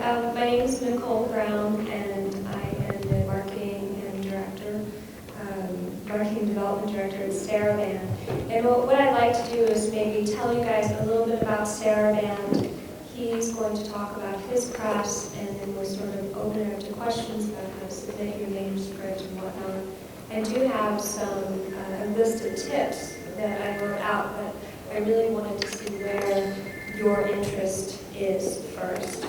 My name is Nickole Brown, and I am the marketing development director at Saravan. And what I'd like to do is maybe tell you guys a little bit about Saravan. He's going to talk about his press, and then we'll sort of open it up to questions about how to submit your manuscript and whatnot. I do have a list of tips that I wrote out, but I really wanted to see where your interest is first.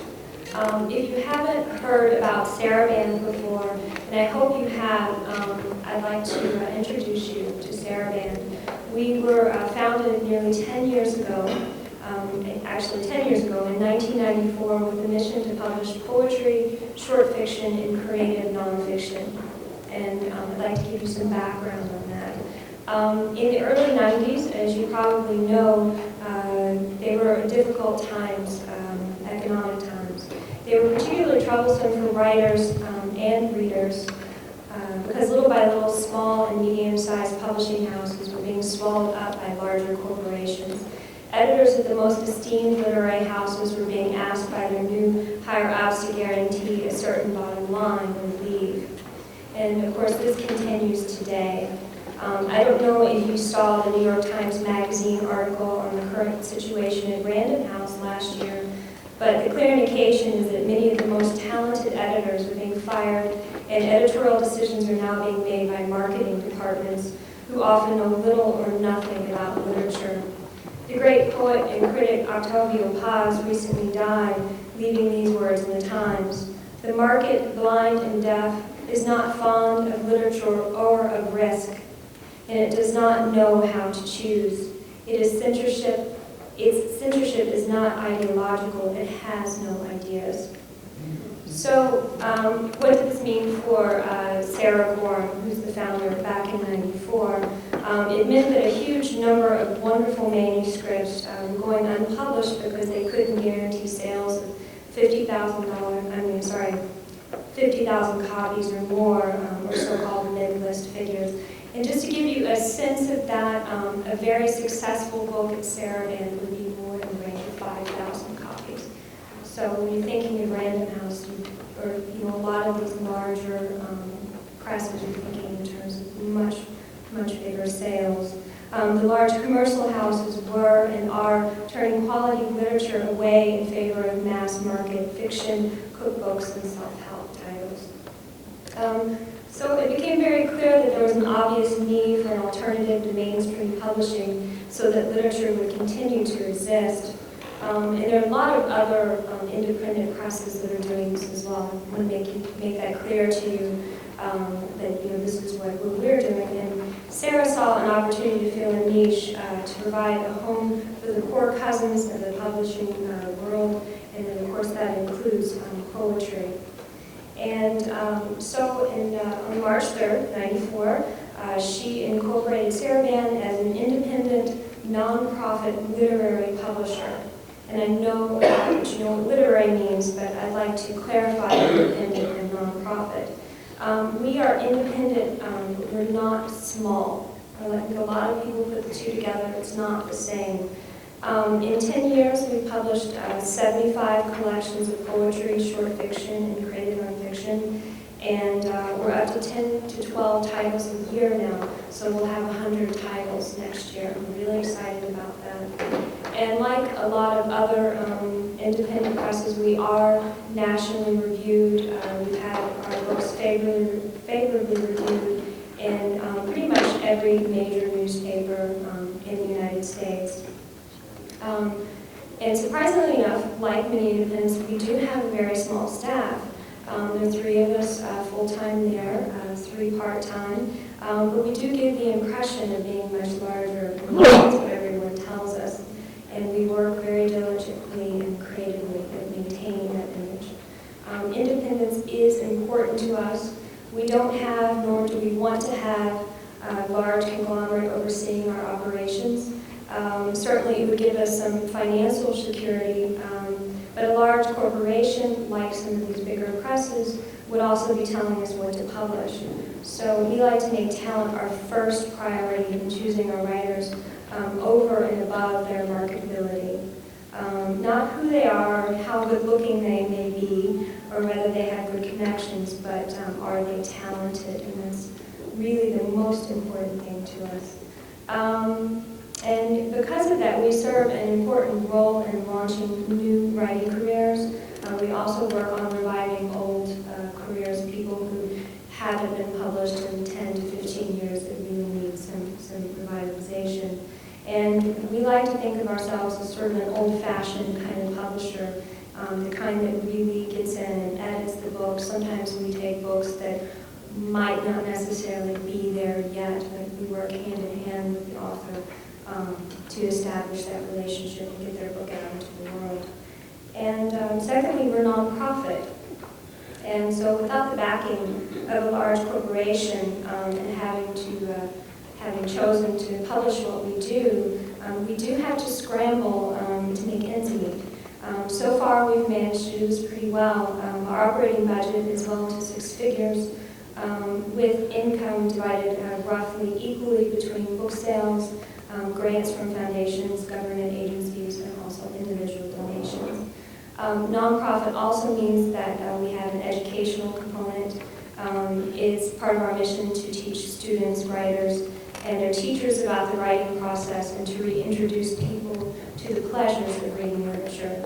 If you haven't heard about Saravan before, and I hope you have, I'd like to introduce you to Saravan. We were founded nearly 10 years ago, actually 10 years ago, in 1994, with the mission to publish poetry, short fiction, and creative nonfiction. And I'd like to give you some background on that. In the early 90s, as you probably know, they were difficult times, economic times. They were particularly troublesome for writers and readers because little by little, small and medium-sized publishing houses were being swallowed up by larger corporations. Editors at the most esteemed literary houses were being asked by their new higher-ups to guarantee a certain bottom line or leave. And of course, this continues today. I don't know if you saw the New York Times Magazine article on the current situation at Random House last year, but the clear indication is that many of the most talented editors are being fired, and editorial decisions are now being made by marketing departments who often know little or nothing about literature. The great poet and critic Octavio Paz recently died, leaving these words in the Times. "The market, blind and deaf, is not fond of literature or of risk, and it does not know how to choose. Its censorship is not ideological, it has no ideas." So what does this mean for Sarah Gorham, who's the founder back in '94? It meant that a huge number of wonderful manuscripts were going unpublished because they couldn't guarantee sales of 50,000 copies or more, or so-called mid-list figures. And just to give you a sense of that, a very successful book at Saravan would be more in the range of 5,000 copies. So when you're thinking of Random House, or a lot of these larger presses, you're thinking in terms of much bigger sales. The large commercial houses were and are turning quality literature away in favor of mass market fiction, cookbooks, and self-help titles. So it became very clear that there was an obvious need for an alternative to mainstream publishing so that literature would continue to exist. And there are a lot of other independent presses that are doing this as well. I want to make that clear to you that this is what we're doing. And Sarah saw an opportunity to fill a niche to provide a home for the core cousins of the publishing world, and then of course that includes poetry. And so on March 3rd, '94, she incorporated Saravan as an independent, nonprofit literary publisher. And I know that you know what literary means, but I'd like to clarify independent and nonprofit. We are independent, we're not small. I think a lot of people put the two together, it's not the same. In 10 years, we've published 75 collections of poetry, short fiction, and creative nonfiction, and we're up to 10 to 12 titles a year now, so we'll have 100 titles next year. I'm really excited about that. And like a lot of other independent presses, we are nationally reviewed. We've had our books favorably reviewed in pretty much every major newspaper in the United States. And surprisingly enough, like many independents, we do have a very small staff. There are 3 of us full-time there, 3 part-time, but we do give the impression of being much larger. That's what everyone tells us. And we work very diligently and creatively at maintaining that image. Independence is important to us. We don't have, nor do we want to have, a large conglomerate overseeing our operations. Certainly it would give us some financial security, but a large corporation, like some of these bigger presses, would also be telling us what to publish. So we like to make talent our first priority in choosing our writers over and above their marketability. Not who they are, how good looking they may be, or whether they have good connections, but are they talented? And that's really the most important thing to us. And because of that, we serve an important role in launching new writing careers. We also work on reviving old careers, people who haven't been published in 10 to 15 years that really need some revitalization. And we like to think of ourselves as sort of an old-fashioned kind of publisher, the kind that really gets in and edits the books. Sometimes we take books that might not necessarily be there yet, but we work hand in hand with the author to establish that relationship and get their book out into the world. And secondly, we're nonprofit. And so without the backing of a large corporation and having chosen to publish what we do have to scramble to make ends meet. So far, we've managed to do this pretty well. Our operating budget is well into 6 figures, with income divided roughly equally between book sales, grants from foundations, government agencies, and also individual donations. Nonprofit also means that we have an educational component. It's part of our mission to teach students, writers, and their teachers about the writing process and to reintroduce people to the pleasures of reading literature.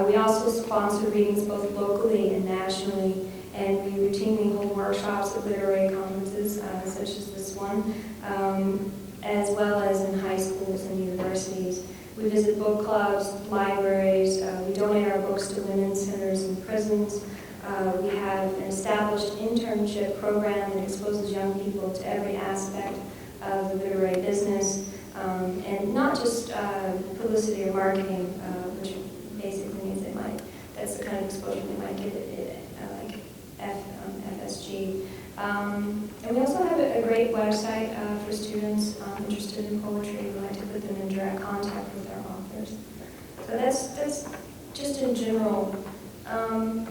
We also sponsor readings both locally and nationally, and we routinely hold workshops at literary conferences such as this one, as well as in high schools and universities. We visit book clubs, libraries, we donate our books to women's centers and prisons. We have an established internship program that exposes young people to every aspect of the literary business, and not just publicity or marketing, which basically means that's the kind of exposure they might get at like FSG. And we also have a great website for students interested in poetry. We like to put them in direct contact with our authors. So that's just in general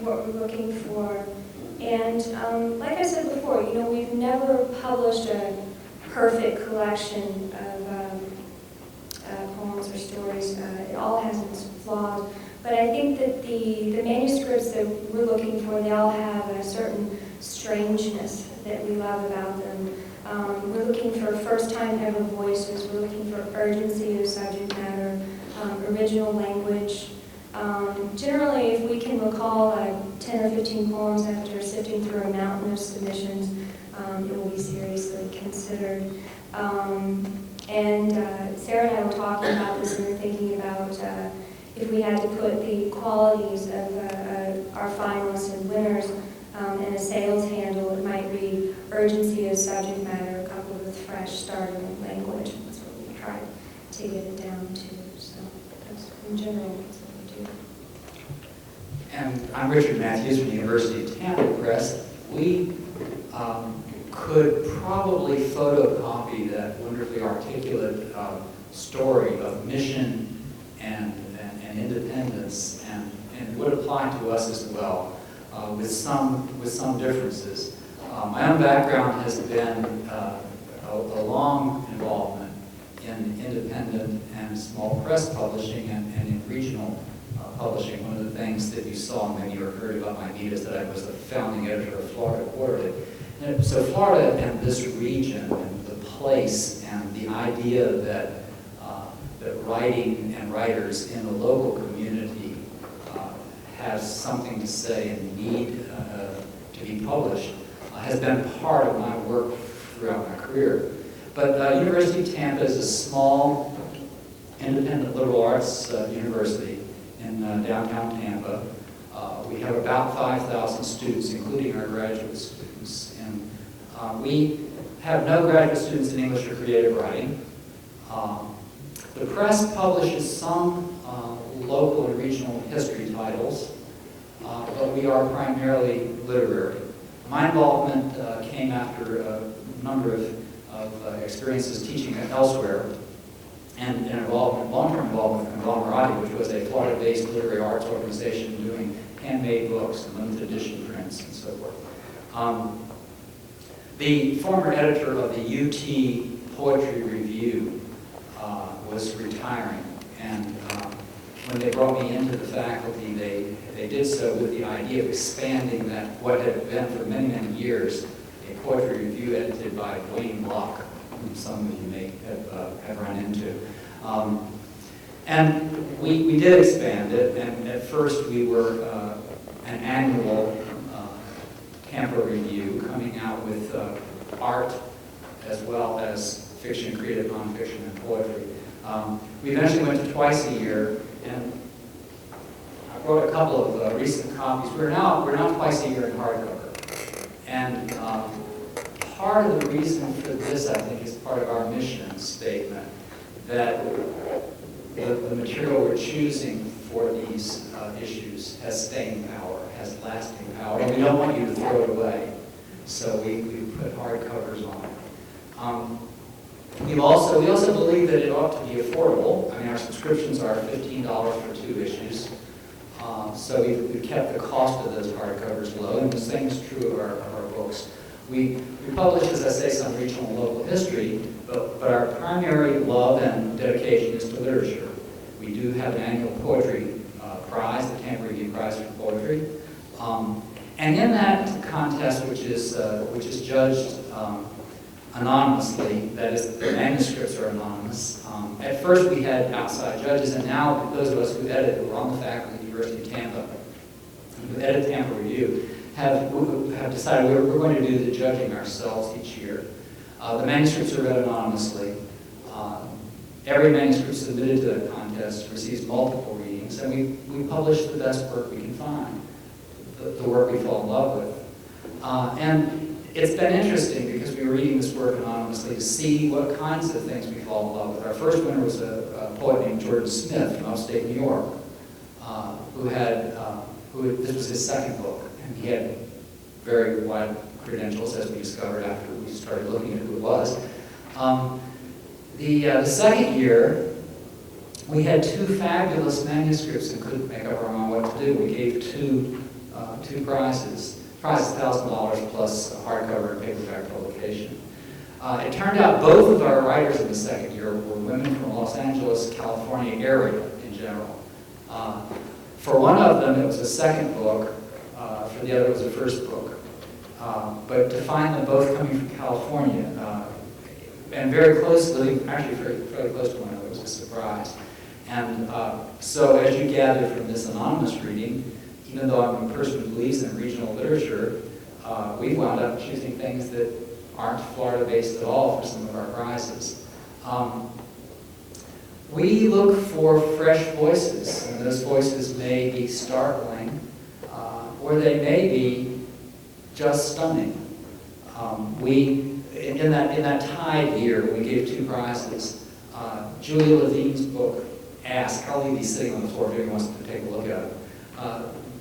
what we're looking for. And like I said before, we've never published a perfect collection of poems or stories. It all has its flaws. But I think that the manuscripts that we're looking for, they all have a certain strangeness that we love about them. We're looking for first-time ever voices. We're looking for urgency of subject matter, original language. Generally, if we can recall 10 or 15 poems after sifting through a mountain of submissions, it will be seriously considered. And Sarah and I were talking about this and we're thinking about if we had to put the qualities of our finalists and winners in a sales handle, it might read urgency of subject matter coupled with fresh, startling language. That's what we tried to get it down to. So that's, in general, that's what we do. And I'm Richard Matthews from the University of Tampa Press. We could probably photocopy that wonderfully articulate story of mission and independence, and it would apply to us as well, with some differences. My own background has been a long involvement in independent and small press publishing and in regional publishing. One of the things that you saw when you heard about my beat is that I was the founding editor of Florida Quarterly. And so Florida and this region and the place and the idea that writing and writers in the local community has something to say and need to be published has been part of my work throughout my career. But University of Tampa is a small, independent liberal arts university in downtown Tampa. We have about 5,000 students, including our graduate students. And we have no graduate students in English or creative writing. The press publishes some local and regional history titles, but we are primarily literary. My involvement came after a number of experiences teaching elsewhere, and long-term involvement with Conglomerati, which was a Florida-based literary arts organization doing handmade books and limited edition prints and so forth. The former editor of the UT Poetry Review was retiring, and when they brought me into the faculty, they did so with the idea of expanding that, what had been for many, many years, a poetry review edited by deWeille, whom some of you may have run into. And we did expand it, and at first we were an annual Tampa review, coming out with art as well as fiction, creative nonfiction, and poetry. We eventually went to twice a year, and I wrote a couple of recent copies. We're now twice a year in hardcover. And part of the reason for this, I think, is part of our mission statement, that the material we're choosing for these issues has staying power, has lasting power, and we don't want you to throw it away. So we put hardcovers on it. We also believe that it ought to be affordable. I mean, our subscriptions are $15 for 2 issues. So we've kept the cost of those hardcovers low, and the same is true of our books. We publish, as I say, some regional and local history, but our primary love and dedication is to literature. We do have an annual poetry prize, the Tampa Review Prize for Poetry. And in that contest, which is judged anonymously, that is, the manuscripts are anonymous. At first we had outside judges, and now those of us who edit, who are on the faculty at the University of Tampa, who edit Tampa Review, have decided we're going to do the judging ourselves each year. The manuscripts are read anonymously. Every manuscript submitted to that contest receives multiple readings, and we publish the best work we can find, the work we fall in love with. And it's been interesting because we were reading this work anonymously to see what kinds of things we fall in love with. Our first winner was a poet named Jordan Smith from upstate New York, this was his second book, and he had very wide credentials, as we discovered after we started looking at who it was. The second year, we had 2 fabulous manuscripts and couldn't make up our mind what to do. We gave two prizes. Prize $1,000 plus a hardcover and paperback publication. It turned out both of our writers in the second year were women from Los Angeles, California area in general. For one of them, it was a second book. For the other, it was a first book. But to find them both coming from California, and very closely, actually fairly close to one another, was a surprise. And so as you gather from this anonymous reading, even though I'm a person who believes in regional literature, we wound up choosing things that aren't Florida-based at all for some of our prizes. We look for fresh voices, and those voices may be startling, or they may be just stunning. In that tied year, we gave 2 prizes. Julia Levine's book, Ask, I'll leave these sitting on the floor if anyone wants to take a look at it.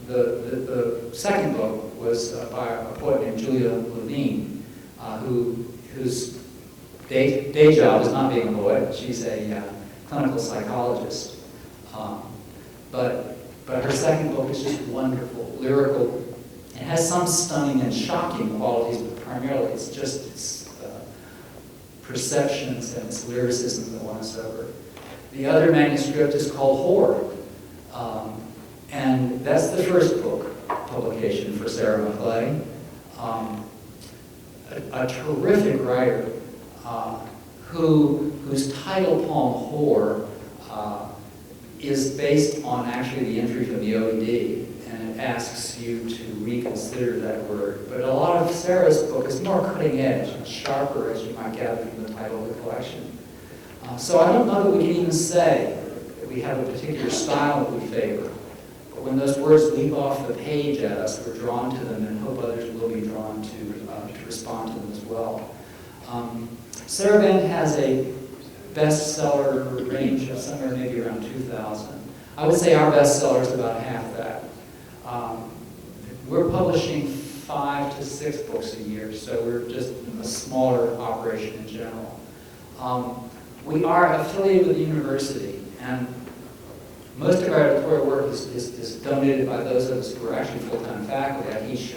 The second book was by a poet named Julia Levine, whose day job is not being a poet. She's a clinical psychologist. But her second book is just wonderful, lyrical. It has some stunning and shocking qualities, but primarily it's perceptions and its lyricism that won us over. The other manuscript is called Whore. And that's the first book publication for Sarah McClay, a terrific writer whose title poem, Whore, is based on actually the entry from the OED, and it asks you to reconsider that word. But a lot of Sarah's book is more cutting edge and sharper, as you might gather from the title of the collection. So I don't know that we can even say that we have a particular style that we favor. But when those words leap off the page at us, we're drawn to them and hope others will be drawn to respond to them as well. Sarah Band has a bestseller range of somewhere maybe around 2,000. I would say our bestseller is about half that. We're publishing 5 to 6 books a year, so we're just a smaller operation in general. We are affiliated with the university, and most of our editorial work is donated by those of us who are actually full-time faculty. I teach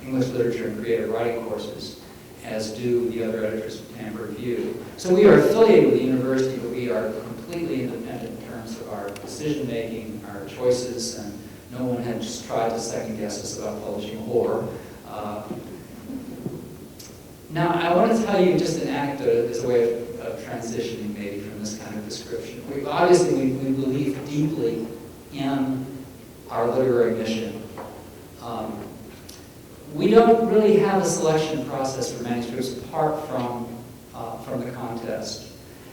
English literature and creative writing courses, as do the other editors of Tampa Review. So we are affiliated with the university, but we are completely independent in terms of our decision-making, our choices, and no one had just tried to second-guess us about publishing horror. Now, I want to tell you just an anecdote as a way of transitioning maybe from this kind of description. Obviously, we believe deeply in our literary mission. We don't really have a selection process for manuscripts apart from the contest.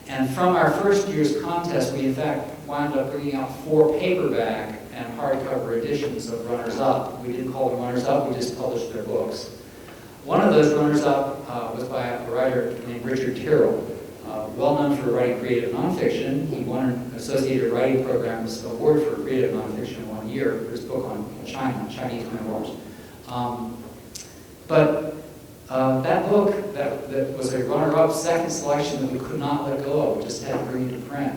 And from our first year's contest, we in fact wound up bringing out 4 paperback and hardcover editions of runners-up. We didn't call them runners-up, we just published their books. One of those runners-up was by a writer named Richard Tyrrell, well known for writing creative nonfiction. He won an Associated Writing Program's award for creative nonfiction in 1 year for his book on China, Chinese memoirs. But that book, that was a runner-up second selection that we could not let go of, we just had to bring it to print,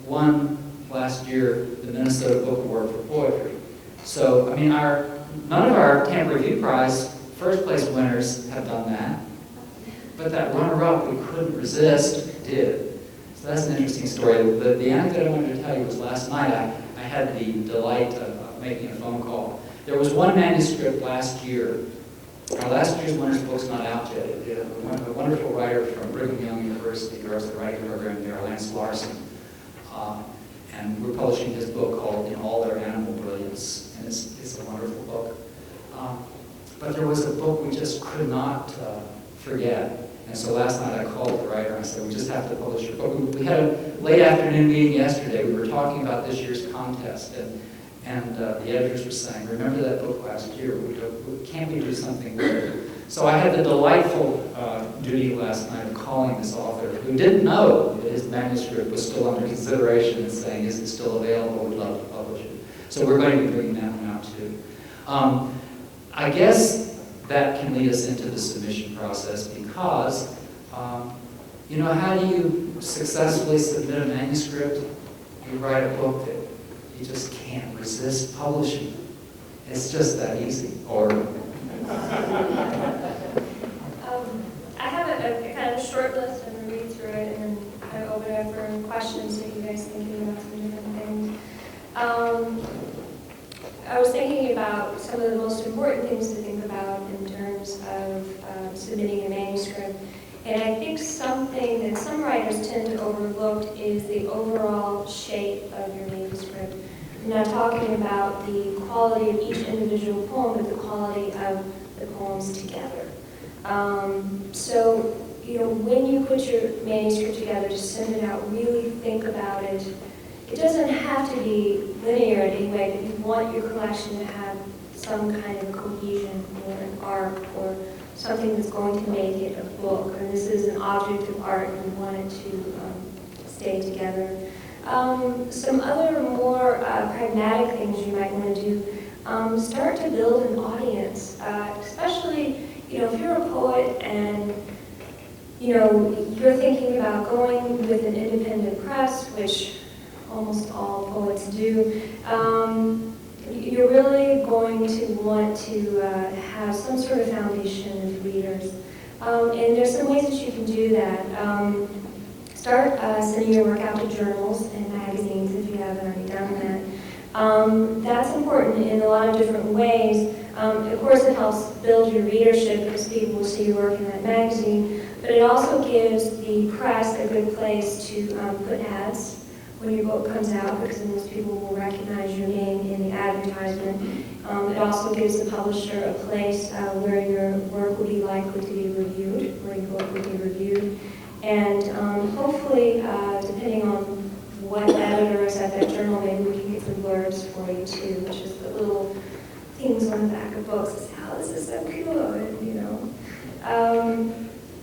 won last year the Minnesota Book Award for Poetry. So, I mean, none of our Tampa Review Prize first place winners have done that, but that runner-up we couldn't resist did. So that's an interesting story. The anecdote I wanted to tell you was last night I had the delight of making a phone call. There was one manuscript last year. Now, last year's winner's book's not out yet. A wonderful writer from Brigham Young University who runs the writing program there, Lance Larson. And we're publishing his book called In All Their Animal Brilliance, and it's a wonderful book. But there was a book we just could not forget. And so last night I called the writer and I said, we just have to publish your book. We had a late afternoon meeting yesterday. We were talking about this year's contest, and the editors were saying, remember that book last year? Can't we do something with it? So I had the delightful duty last night of calling this author, who didn't know that his manuscript was still under consideration, and saying, is it still available? We'd love to publish it. So we're going to be bringing that one out too. I guess that can lead us into the submission process because, you know, how do you successfully submit a manuscript? You write a book that you just can't resist publishing. It's just that easy. Or I have a kind of short list. I'm going to read through it and then kind of open it up for questions if you guys thinking about some different things. I was thinking about some of the most important things to think about in terms of submitting a manuscript. And I think something that some writers tend to overlook is the overall shape of your manuscript. I'm not talking about the quality of each individual poem, but the quality of the poems together. So, you know, when you put your manuscript together to send it out, really think about it. It doesn't have to be linear in any way, but you want your collection to have some kind of cohesion or an arc or something that's going to make it a book. And this is an object of art, and you want it to stay together. Some other more pragmatic things you might want to do, start to build an audience, especially, you know, if you're a poet and, you know, you're thinking about going with an independent press, which almost all poets do, you're really going to want to have some sort of foundation of readers. And there's some ways that you can do that. Start sending your work out to journals and magazines if you haven't already done that. That's important in a lot of different ways. Of course, it helps build your readership because people will see your work in that magazine, but it also gives the press a good place to put ads when your book comes out, because most people will recognize your name in the advertisement. It also gives the publisher a place where your work will be likely to be reviewed, where your book will be reviewed. And hopefully, depending on what editor is at that journal, maybe we can get some blurbs for you too, which is the little things on the back of books. It's, oh, this is so good, you know.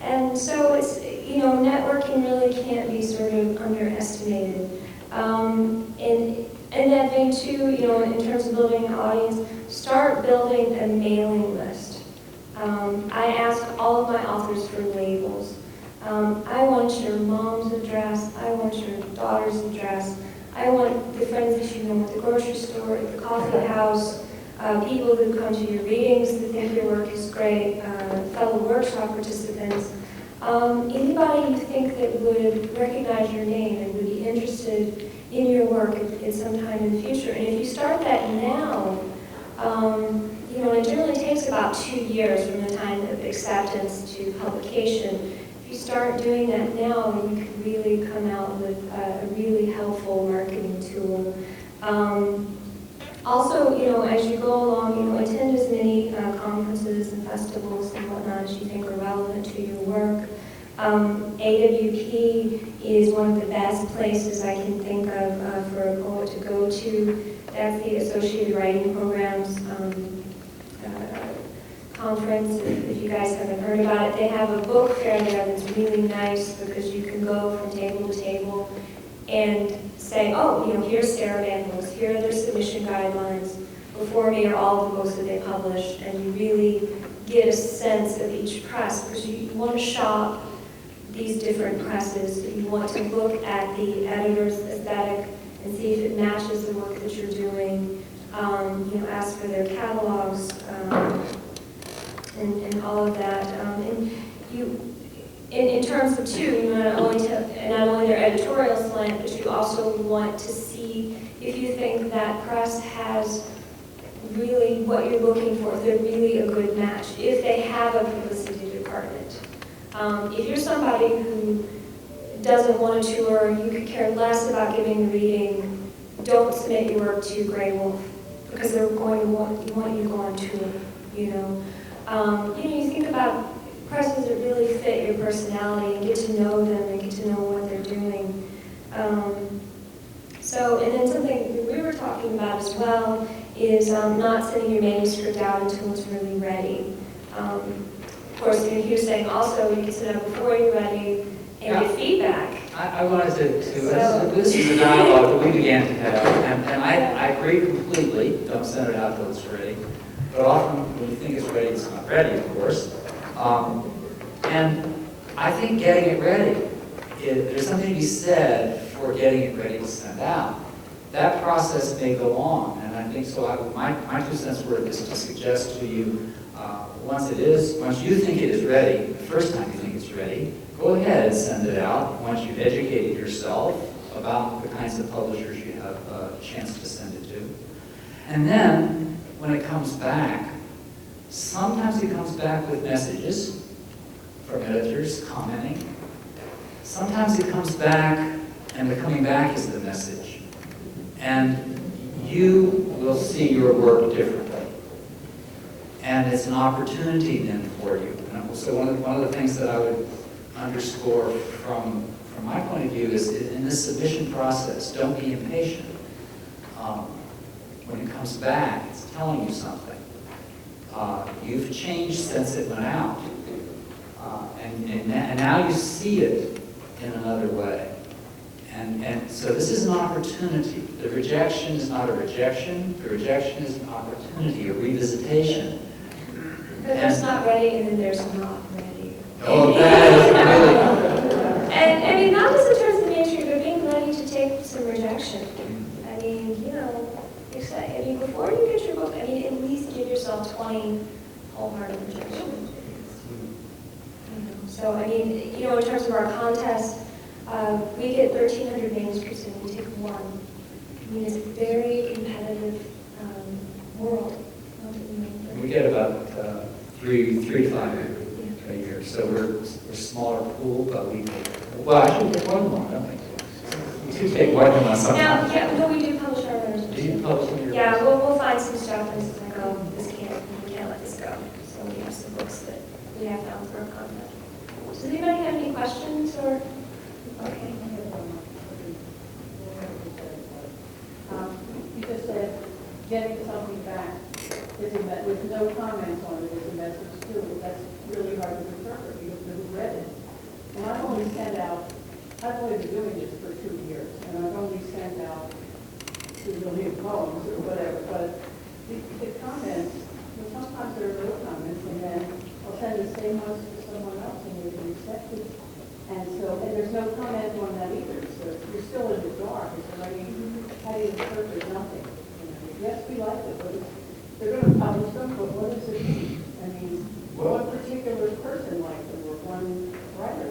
And so it's, you know, networking really can't be sort of underestimated. In that vein too, you know, in terms of building an audience, start building a mailing list. I ask all of my authors for labels. I want your mom's address, I want your daughter's address, I want the friends that you know at the grocery store, at the coffee house, people who come to your readings that think your work is great, fellow workshop participants. Anybody you think that would recognize your name and would be interested in your work at some time in the future. And if you start that now, it generally takes about 2 years from the time of acceptance to publication. If you start doing that now, you could really come out with a really helpful marketing tool. Also, as you go along, attend as many conferences and festivals and whatnot as you think are relevant to your work. AWP is one of the best places I can think of for a poet to go to. That's the Associated Writing Programs conference, if you guys haven't heard about it. They have a book fair there that's really nice because you can go from table to table and say, oh, here's Sarah Van books, here are their submission guidelines. Before me are all the books that they published, and you really get a sense of each press because you want to shop these different presses. You want to look at the editor's aesthetic and see if it matches the work that you're doing. Ask for their catalogs and all of that. And you, in terms of too, not only their editorial slant, but you also want to see if you think that press has really what you're looking for, if they're really a good match, if they have a publicity department. If you're somebody who doesn't want to tour, you could care less about giving the reading, don't submit your work to Grey Wolf because they're going to want you to go on tour. You think about presses that really fit your personality and get to know them and get to know what they're doing. And then something we were talking about as well is not sending your manuscript out until it's really ready. Of course, you're saying also you can send out before you're ready and get feedback. I wanted to this is a dialogue that we began to have, and I agree completely. Don't send it out till it's ready. But often when you think it's ready, it's not ready, of course. And I think getting it ready, there's something to be said for getting it ready to send out. That process may go on, and I think so. My 2 cents worth is to suggest to you, once you think it is ready, the first time you think it's ready, go ahead and send it out. Once you've educated yourself about the kinds of publishers you have a chance to send it to. And then, when it comes back, sometimes it comes back with messages from editors commenting. Sometimes it comes back, and the coming back is the message. And you will see your work differently. And it's an opportunity then for you. And so one of the things that I would underscore from my point of view is in this submission process, don't be impatient. When it comes back, it's telling you something. You've changed since it went out. And now you see it in another way. And so this is an opportunity. The rejection is not a rejection. The rejection is an opportunity, a revisitation. But there's not ready, and then there's not ready. Oh, that is really... And not just in terms of the manuscript, but being ready to take some rejection. I mean, before you get your book, at least give yourself 20 wholehearted rejections. So, in terms of our contest, we get 1,300 manuscripts and we take one. It's a very competitive world. We get about 3 to 5 a year. So we're a smaller pool, but I should get one more, don't we? We should take one more sometime. No, we do publish our own. Do you publish in your Yeah, we'll find some stuff and it's like, oh, we can't let this go. So we have some books that we have found for our contest. Does anybody have any questions or? Okay. You just said getting something back with no comments on it is a message too. That's really hard to interpret because who read it. And I've only been doing this for 2 years, and I've only sent out 2 million poems or whatever. But the comments, sometimes there are no comments, and then I'll send the same ones to someone else, and they accept it. And there's no comment on that either. So you're still in the dark. How do you interpret nothing? Yes, we like it, but they're going to publish them, but what does it mean? What particular person liked the work? One writer.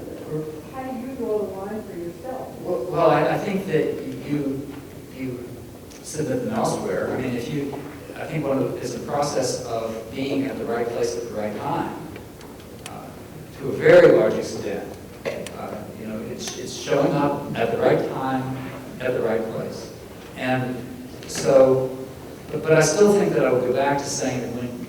How do you draw the line for yourself? Well, I think that you submit them elsewhere. I mean, I think it's a process of being at the right place at the right time, to a very large extent. It's showing up at the right time, at the right place. And so, but I still think that I would go back to saying that when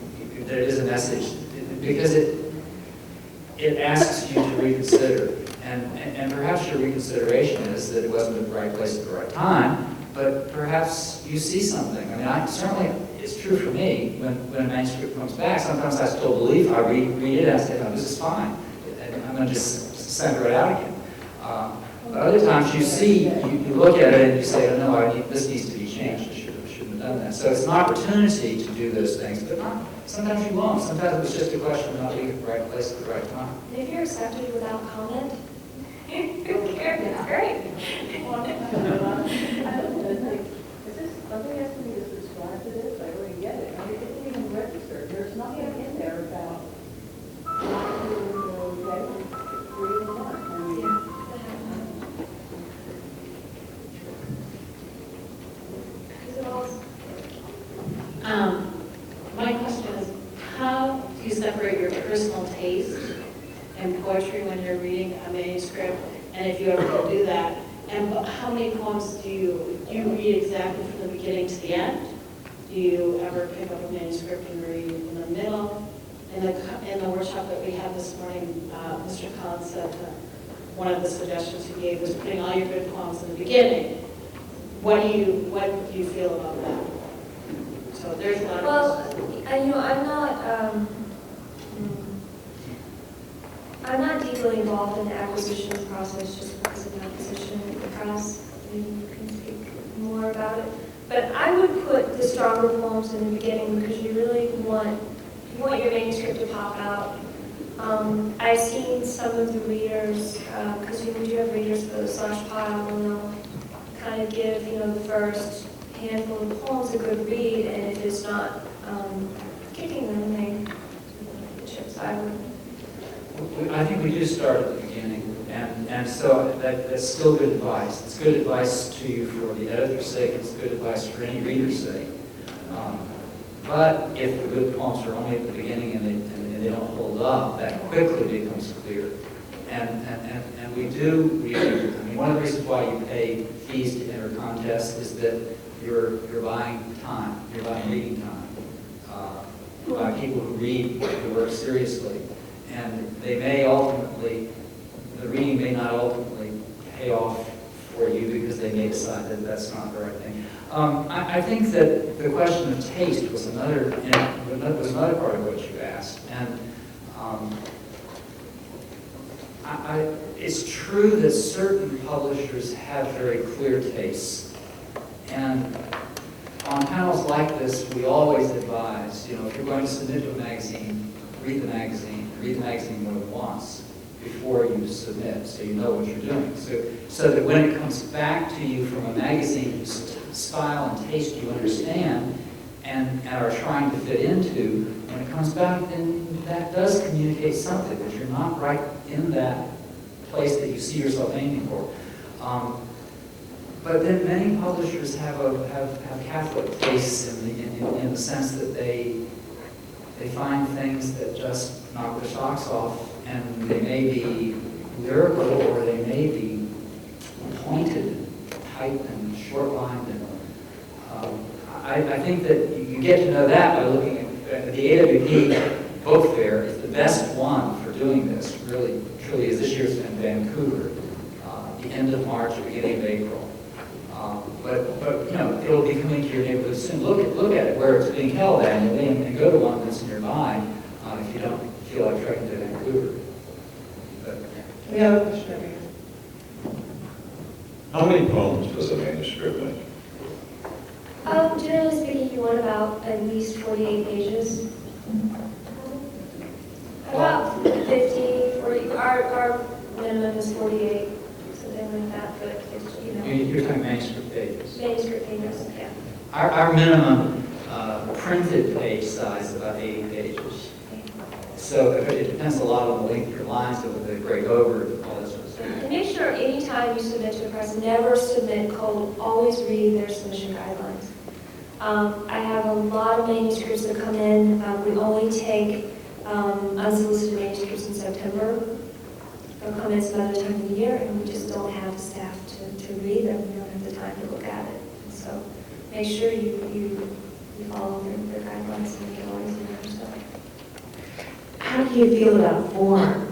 there is a message, because it asks you to reconsider. And perhaps your reconsideration is that it wasn't at the right place at the right time, but perhaps you see something. I mean, certainly, it's true for me, when a manuscript comes back, sometimes I still believe, I read it and I say, no, this is fine. And I'm going to just send it right out again. But other times you see, you look at it and you say, oh no, this needs to be changed. I shouldn't have done that. So it's an opportunity to do those things, but sometimes you won't. Sometimes it's just a question of not being at the right place at the right time. And if you're accepted without comment, who cares? It's great. I don't know, it's like, is this, somebody asked me to subscribe to this, I already get it. I mean, it isn't even registered. There's nothing in there about not to, get reading one. I mean, My question is, how do you separate your personal taste and poetry when you're reading a manuscript, and if you ever will do that, and how many poems do you read exactly from the beginning to the end? Do you ever pick up a manuscript and read in the middle? In the workshop that we had this morning, Mr. Collins said that one of the suggestions he gave was putting all your good poems in the beginning. What do you feel about that? So there's a lot of I'm not deeply involved in the acquisition process just because of my position at the press. Maybe you can speak more about it. But I would put the stronger poems in the beginning because you really want your manuscript to pop out. I've seen some of the readers, because we do have readers for the slash pile, and they'll kind of give the first handful of poems a good read, and if it's not kicking them, they chips. I think we do start at the beginning, and so that's still good advice. It's good advice to you for the editor's sake. It's good advice for any reader's sake. But if the good poems are only at the beginning and they don't hold up, that quickly becomes clear. And we do read. I mean, one of the reasons why you pay fees to enter contests is that you're buying time. You're buying reading time. By people who read the work seriously. And they may ultimately, the reading may not ultimately pay off for you because they may decide that that's not the right thing. I think that the question of taste was another part of what you asked. And it's true that certain publishers have very clear tastes. And on panels like this, we always advise, if you're going to submit to a magazine, read the magazine more than once before you submit, so you know what you're doing. So that when it comes back to you from a magazine whose style and taste you understand and are trying to fit into, when it comes back, then that does communicate something, that you're not right in that place that you see yourself aiming for. But then many publishers have Catholic tastes in the sense that they find things that just knock their socks off, and they may be lyrical or they may be pointed and tight and short-lined. And I think that you get to know that by looking at the AWP book fair. Is the best one for doing this, really, truly, is this year's in Vancouver, the end of March, the beginning of April. But it'll be coming to your neighborhood soon. Look at it where it's being held annually, and go to one that's nearby if you don't feel like trekking to Vancouver. We have a question over here. How many poems does a manuscript make? Generally speaking, you want about at least 48 pages. About 50, 40. Our minimum is 48, something like that. But You're talking manuscript pages. Manuscript pages, yeah. Our minimum printed page size is about 80 pages. So it depends a lot on the length of your lines, so whether they break over, all that sort of stuff. And make sure anytime you submit to the press, never submit cold, always read their submission guidelines. I have a lot of manuscripts that come in. We only take unsolicited manuscripts in September. They'll come in some other time of the year, and we just don't have the staff to read them. We don't have the time to look at it. And so make sure you follow their guidelines and get all these other stuff. How do you feel about form?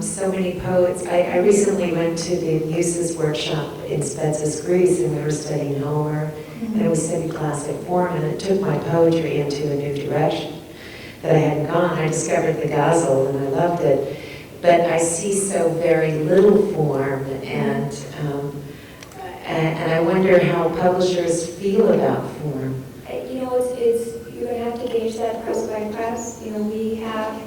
So many poets. I recently went to the Muses workshop in Spetses, Greece, and we were studying Homer, and it was semi-classic form, and it took my poetry into a new direction that I hadn't gone. I discovered the ghazal, and I loved it, but I see so very little form, and I wonder how publishers feel about form. You know, it's you're going to have to gauge that press by press. You know, we have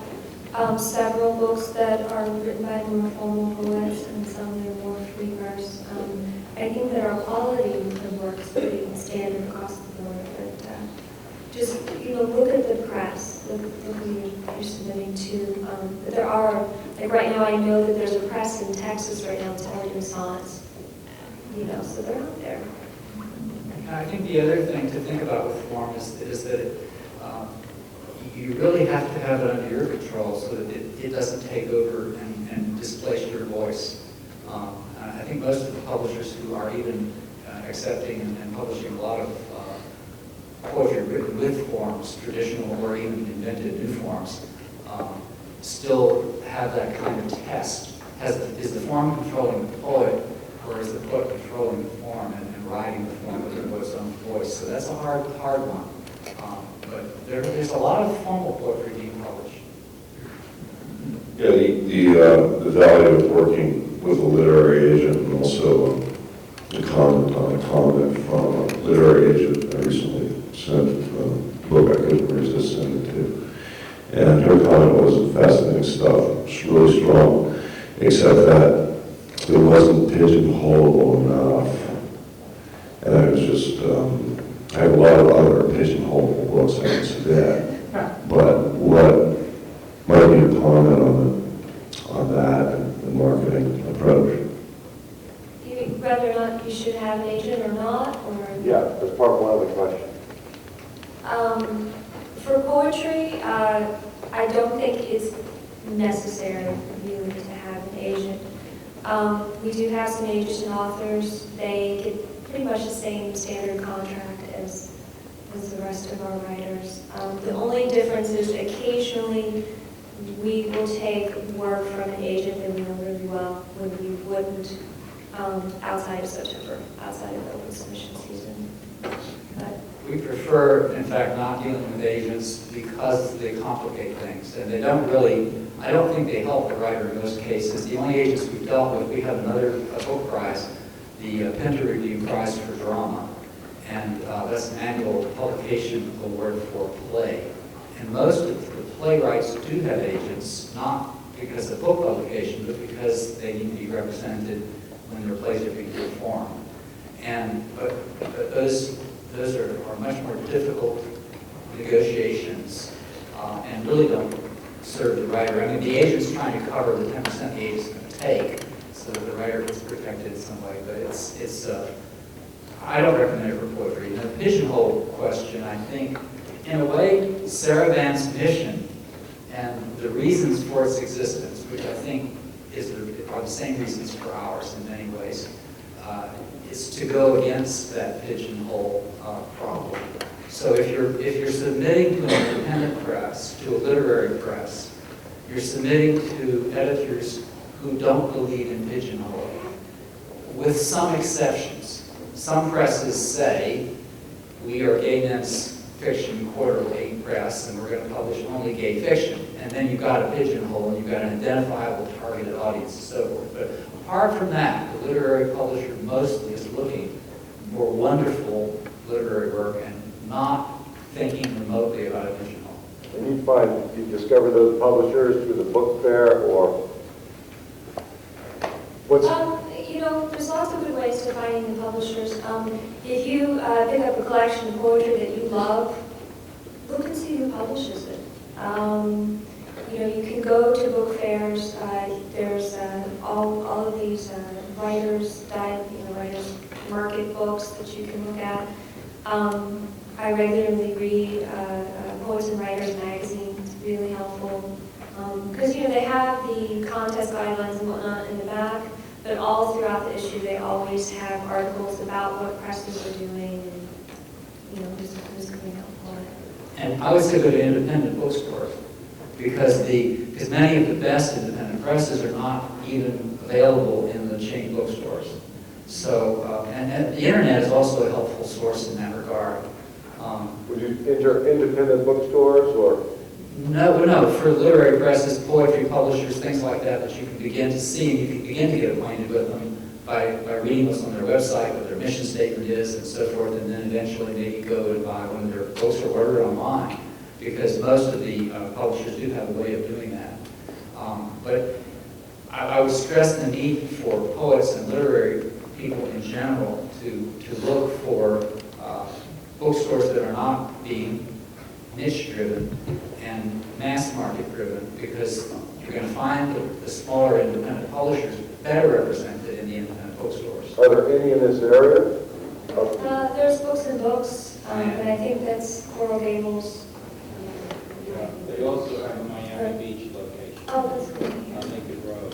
several books that are written by more formal poets, and some that are more free verse. I think that our quality of work is pretty standard across the board, but just, you know, look at the press, look who you're submitting to. But there are, like right now I know that there's a press in Texas right now that's only doing sonnets, you know, so they're out there. I think the other thing to think about with form is that you really have to have it under your control so that it doesn't take over and displace your voice. I think most of the publishers who are even accepting and publishing a lot of poetry written with forms, traditional or even invented new forms, still have that kind of test. Is the form controlling the poet, or is the poet controlling the form and writing the form with the poet's own voice? So that's a hard one. But there's a lot of formal poetry being published. Yeah, the value of working with a literary agent, and also the comment on a comment from a literary agent I recently sent a book I couldn't resist sending to. And her comment was fascinating stuff. It's really strong, except that it wasn't pigeonholable enough. And I was just, I have a lot of other pigeonholable books I can see that. But what might be a comment on that and the marketing approach? Whether or not you should have an agent or not, or? Yeah, that's part one of the question. For poetry, I don't think it's necessary really to have an agent. We do have some agents and authors. They get pretty much the same standard contract as the rest of our writers. The only difference is occasionally we will take work from an agent that we know really well when we wouldn't outside of September, outside of the open submission season. But We prefer, in fact, not dealing with agents because they complicate things, and they don't really, I don't think they help the writer in most cases. The only agents we've dealt with, we have a book prize, the Pinter Review Prize for Drama, and that's an annual publication award for play. And most of the playwrights do have agents, not because of book publication, but because they need to be represented when their plays are being performed. But those are much more difficult negotiations and really don't serve the writer. I mean, the agent's trying to cover the 10% the agent's going to take so that the writer gets protected in some way. But it's I don't recommend it for poetry. And the pigeonhole question, I think, in a way, Saravan's mission and the reasons for its existence, which I think are the same reasons for ours in many ways, is to go against that pigeonhole problem. So if you're submitting to an independent press, to a literary press, you're submitting to editors who don't believe in pigeonholing, with some exceptions. Some presses say, we are gay men's fiction quarterly press, and we're going to publish only gay fiction. And then you've got a pigeonhole, and you've got an identifiable targeted audience, and so forth. But apart from that, the literary publisher mostly is looking for wonderful literary work and not thinking remotely about a pigeonhole. And you discover those publishers through the book fair, or what's... You know, there's lots of good ways to finding the publishers. If you pick up a collection of poetry that you love, look and see who publishes it. You can go to book fairs. There's all of these writers' market books that you can look at. I regularly read Poets and Writers magazine. It's really helpful because they have the contest guidelines and whatnot in the back, but all throughout the issue they always have articles about what presses are doing and who's coming out for it. And I would say go to independent bookstores because many of the best independent presses are not even available in the chain bookstores. So, and the internet is also a helpful source in that regard. Would you enter independent bookstores or? No, for literary presses, poetry publishers, things like that you can begin to see, and you can begin to get acquainted with them by reading what's on their website, what their mission statement is, and so forth, and then eventually maybe go and buy one of their books or order it online, because most of the publishers do have a way of doing that. But I would stress the need for poets and literary people in general to look for bookstores that are not being niche-driven and mass-market-driven, because you're going to find the smaller independent publishers better represented in the independent bookstores. Are there any in this area? There's Books and Books, and I think that's Coral Gables. They also have a Miami Beach location Oh, that's good. on Naked Road.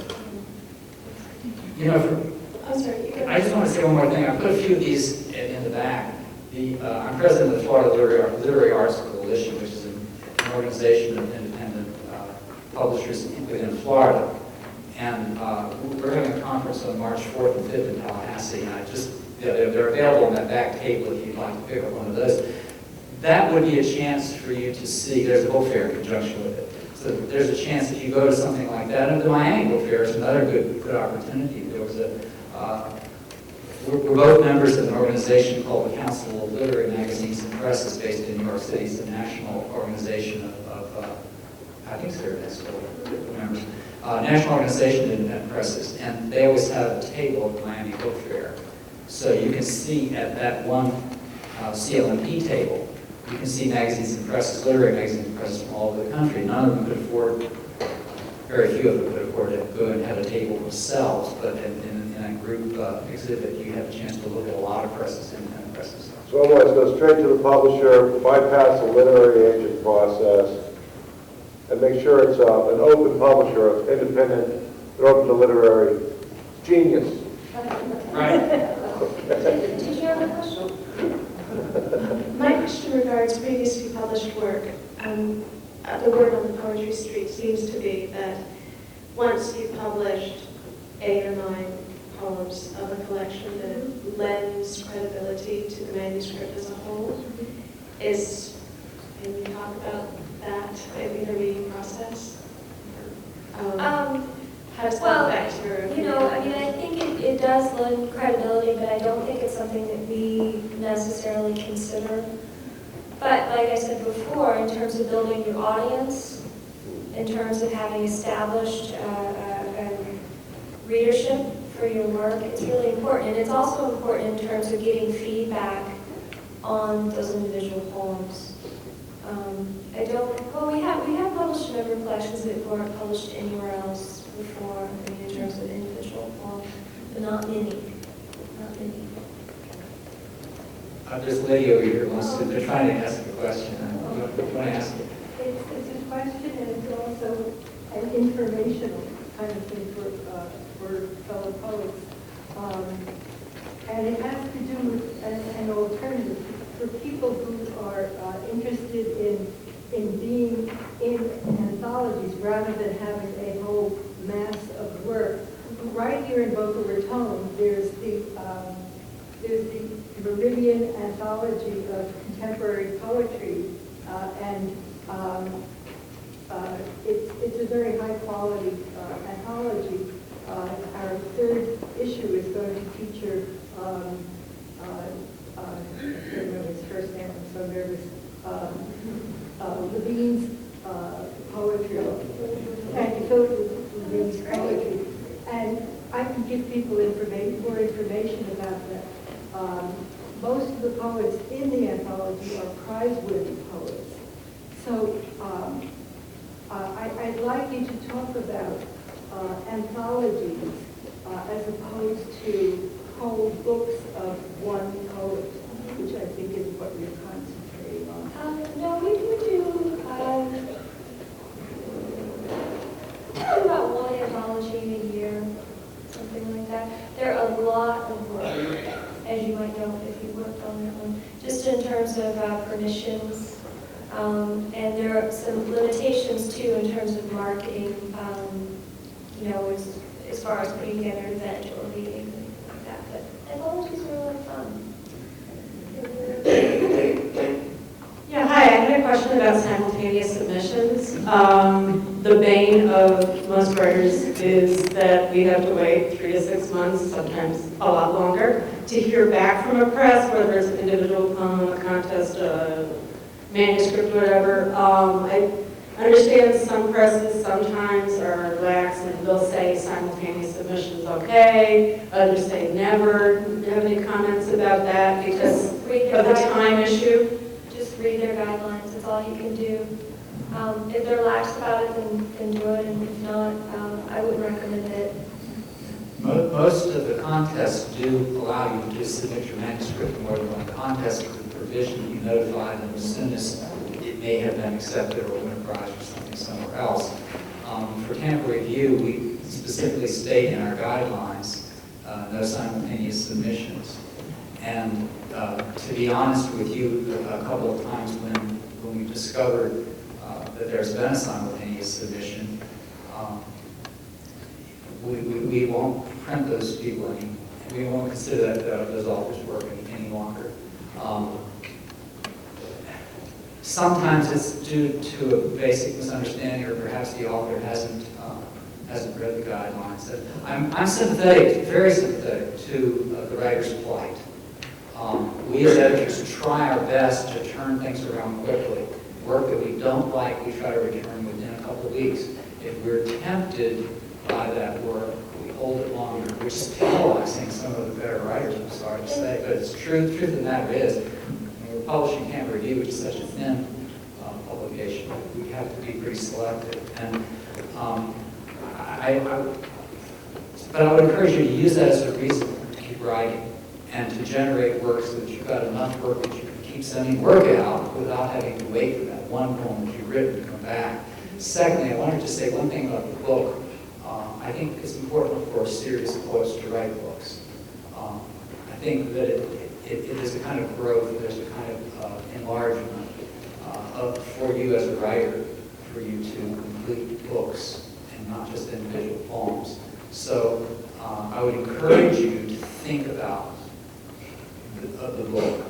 I'm sorry. I just want to say one more thing. I put a few of these in the back. I'm president of the Florida Literary Arts Coalition, which is an organization of independent publishers within Florida. And we're having a conference on March 4th and 5th in Tallahassee. And they're available on that back table if you'd like to pick up one of those. That would be a chance for you to see. There's a book fair in conjunction with it. So there's a chance if you go to something like that. And the Miami Book Fair is another good opportunity. There was we're both members of an organization called the Council of Literary Magazines and Presses based in New York City. It's a national organization of I think they're members. National Organization of Independent Presses. And they always have a table at the Miami Book Fair. So you can see at that one CLMP table, you can see magazines and presses, literary magazines and presses from all over the country. None of them could afford, very few of them could afford to go and have a table themselves, but in that group exhibit, you have a chance to look at a lot of presses, independent presses. So otherwise, go straight to the publisher, bypass the literary agent process, and make sure it's an open publisher, independent, they're open to literary. Genius. Right. Did you have a question? My question regards previously published work. The word on the poetry street seems to be that once you've published 8 or 9 poems of a collection, that it lends credibility to the manuscript as a whole. Can you talk about that maybe in the reading process? How does that affect your... I think it does lend credibility, but I don't think it's something that we necessarily consider. But like I said before, in terms of building your audience, in terms of having established readership for your work, it's really important. And it's also important in terms of getting feedback on those individual poems. We have published a number of collections that weren't published anywhere else before, in terms of individual poems, but not many. Not many. There's a lady over here who wants to, they're trying to ask a question. You want to ask it? It's a question and it's also an informational kind of thing for fellow poets. And it has to do with an alternative for people who are interested in being in anthologies rather than having a whole mass of work. Right here in Boca Raton, there's the Meridian Anthology of Contemporary Poetry, and it's a very high quality anthology. Our 3rd issue is going to feature, I can't remember his first name, I'm so nervous, Levine's poetry, and Philip Levine's poetry. And I can give people more information about that. Most of the poets in the anthology are prize-winning poets. So I'd like you to talk about anthologies as opposed to whole books of one poet, which I think is what you're concentrating on. No, we do about one anthology a year, something like that. There are a lot of work, as you might know if you worked on that one, just in terms of permissions. And there are some limitations too in terms of marketing, as far as putting together an event or meeting, things like that. But anthologies are a lot of fun. Yeah, hi, I had a question about simultaneous submissions. The bane of most writers is that we have to wait 3 to 6 months, sometimes a lot longer, to hear back from a press, whether it's an individual poem, a contest, a manuscript, whatever. I understand some presses sometimes are lax and they'll say simultaneous submissions okay, others say never. Do you have any comments about that because of the time issue? Just read their guidelines, that's all you can do. If they're lax about it, then do it, and if not, I wouldn't recommend it. Most of the contests do allow you to submit your manuscript in more than one contest with the provision that you notify them as soon as it may have been accepted or win a prize or something somewhere else. For Tampa Review, we specifically state in our guidelines no simultaneous submissions. And to be honest with you, a couple of times when we discovered that there's been a simultaneous submission, we won't print those people anymore. We won't consider those authors' work any longer. Sometimes it's due to a basic misunderstanding, or perhaps the author hasn't read the guidelines. I'm sympathetic, very sympathetic to the writer's plight. We as editors try our best to turn things around quickly. Work that we don't like, we try to return within a couple of weeks. If we're tempted by that work, we hold it longer, which is penalizing some of the better writers, I'm sorry to say. But it's true. The truth of the matter is, when we're publishing Tampa Review, which is such a thin publication, we have to be pretty selective. And but I would encourage you to use that as a reason to keep writing and to generate work so that you've got enough work that you can keep sending work out without having to wait for that one poem that you've written to come back. Secondly, I wanted to say one thing about the book. I think it's important for serious poets to write books. I think that it is a kind of growth, there's a kind of enlargement for you as a writer, for you to complete books and not just individual poems. So I would encourage you to think about the book,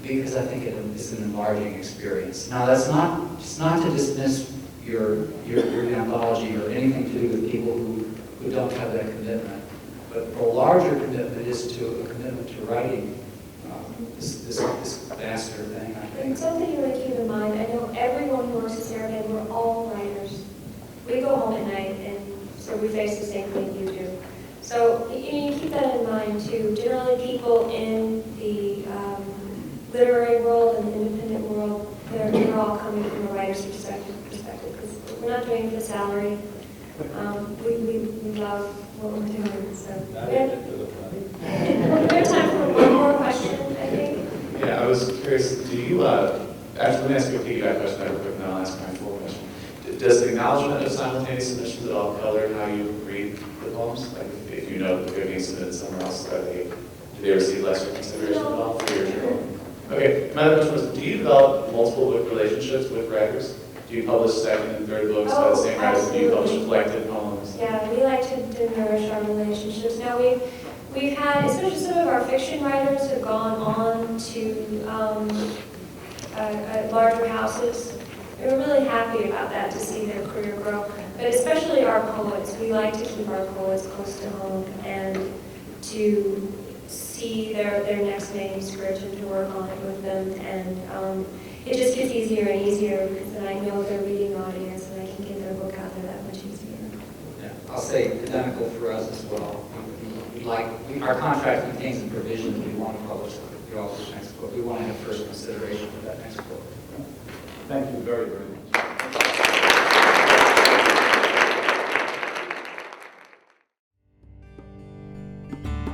because I think it's an enlarging experience. Now, that's not to dismiss your anthology or anything to do with people who don't have that commitment, but the larger commitment is to a commitment to writing this vaster thing, I And think. something you want to keep in mind, I know everyone who works at Saraband, we're all writers. We go home at night, and so we face the same thing you do. So you keep that in mind too. Generally, people in the literary world and the independent world, they're all coming from a writer's perspective, because we're not doing it for salary. We love what we're doing. So we have time for one more question, I think. Yeah, I was curious, do you, actually, let me ask you a piggyback question real quick, and then I'll ask my full question. Does the acknowledgement of simultaneous submissions at all color how you read the poems? Like, if you know that they're being submitted somewhere else, do they receive lesser consideration at all for your journal? Okay, my other question was, do you develop multiple book relationships with writers? Do you publish second and third books by the same writers? Do you publish collected poems? Yeah, we like to nourish our relationships. Now, we've had, especially some of our fiction writers have gone on to larger houses. We're really happy about that, to see their career grow. But especially our poets, we like to keep our poets close to home and to see their next manuscript and to work on it with them. And it just gets easier and easier because then I know their reading audience and I can get their book out there that much easier. Yeah, I'll say identical for us as well. Our contract contains a provision that we want to publish the author's next book. We want to have first consideration for that next book. Thank you very, very much. Bye.